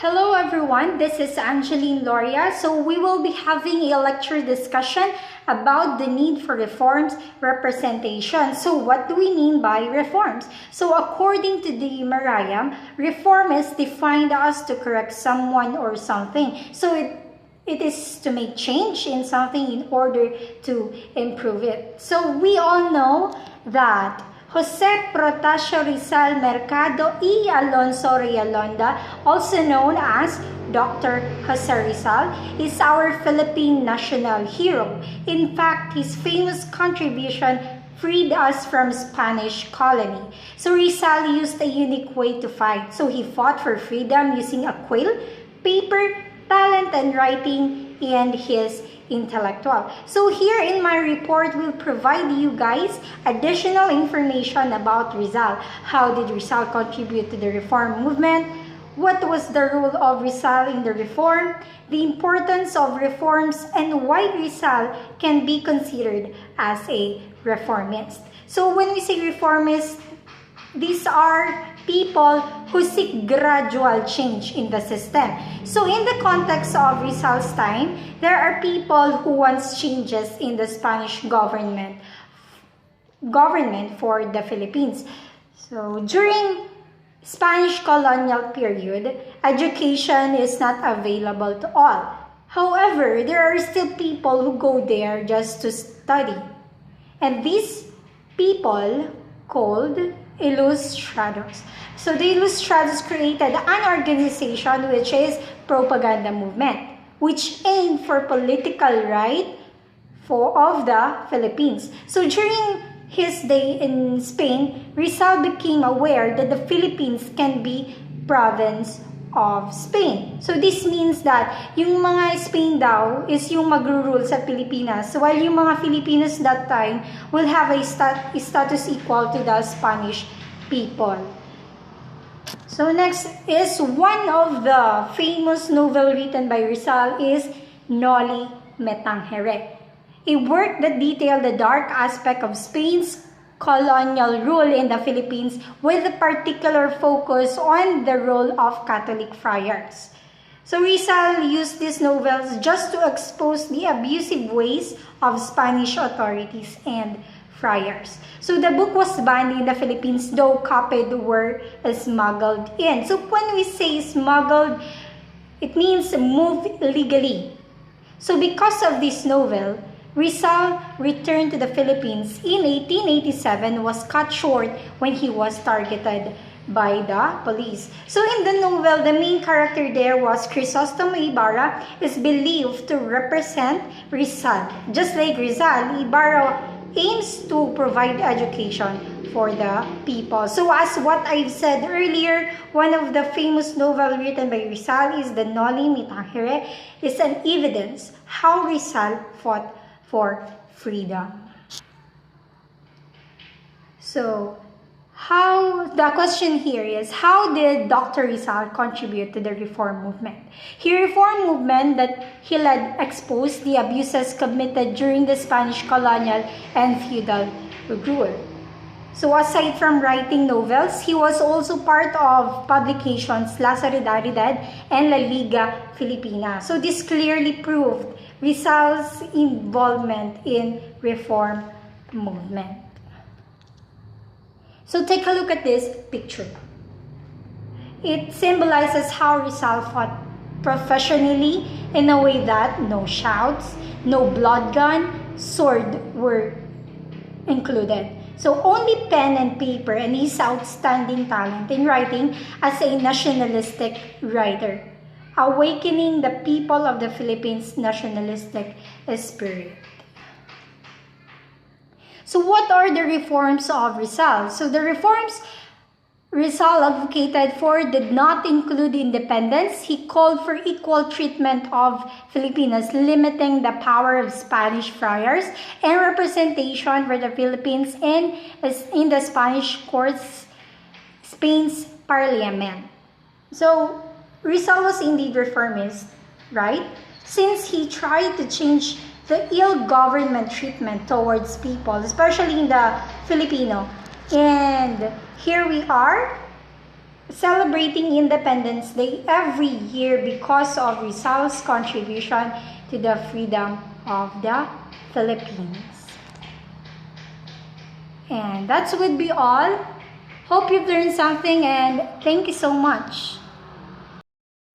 Hello everyone, this is Angeline Loria. So we will be having a lecture discussion about the need for reforms representation. So what do we mean by reforms? So according to the Merriam, reform is defined as to correct someone or something. So it is to make change in something in order to improve it. So we all know that Jose Protasio Rizal Mercado y Alonso Realonda, also known as Dr. Jose Rizal, is our Philippine national hero. In fact, his famous contribution freed us from Spanish colony. So Rizal used a unique way to fight. So he fought for freedom using a quill, paper, talent, and writing, and his intellectual. So here in my report, we'll provide you guys additional information about Rizal. How did Rizal contribute to the reform movement? What was the role of Rizal in the reform? The importance of reforms and why Rizal can be considered as a reformist. So when we say reformist, these are people who seek gradual change in the system. So in the context of Rizal's time, there are people who want changes in the Spanish government for the Philippines. So during Spanish colonial period, education is not available to all. However, there are still people who go there just to study. And these people called Ilustrados. So the Ilustrados created an organization which is propaganda movement, which aimed for political right of the Philippines. So during his day in Spain, Rizal became aware that the Philippines can be province of Spain. So this means that yung mga Spain daw is yung magro-rule sa Pilipinas, while yung mga Filipinos that time will have a status equal to the Spanish people. So next is one of the famous novel written by Rizal is Noli Me Tangere, a work that detailed the dark aspect of Spain's colonial rule in the Philippines with a particular focus on the role of Catholic friars. So Rizal used these novels just to expose the abusive ways of Spanish authorities and friars. So the book was banned in the Philippines, though copied were smuggled in. So when we say smuggled, it means moved illegally. So because of this novel, Rizal returned to the Philippines in 1887, was cut short when he was targeted by the police. So in the novel, the main character there was Crisostomo Ibarra, is believed to represent Rizal. Just like Rizal, Ibarra aims to provide education for the people. So as what I've said earlier, one of the famous novels written by Rizal is the Noli Me Tangere, is an evidence how Rizal fought for freedom. So, the question here is, how did Dr. Rizal contribute to the reform movement? He reform movement that he led exposed the abuses committed during the Spanish colonial and feudal rule. So aside from writing novels, he was also part of publications La Solidaridad and La Liga Filipina. So this clearly proved Rizal's involvement in reform movement. So take a look at this picture. It symbolizes how Rizal fought professionally in a way that no shouts, no blood gun, sword were included. So only pen and paper and his outstanding talent in writing as a nationalistic writer, awakening the people of the Philippines' nationalistic spirit. So what are the reforms of Rizal? So the reforms Rizal advocated for did not include independence. He called for equal treatment of Filipinos, limiting the power of Spanish friars and representation for the Philippines in the Spanish courts, Spain's parliament. So Rizal was indeed reformist, right? Since he tried to change the ill government treatment towards people, especially in the Filipino. And here we are, celebrating Independence Day every year because of Rizal's contribution to the freedom of the Philippines. And that would be all. Hope you've learned something and thank you so much.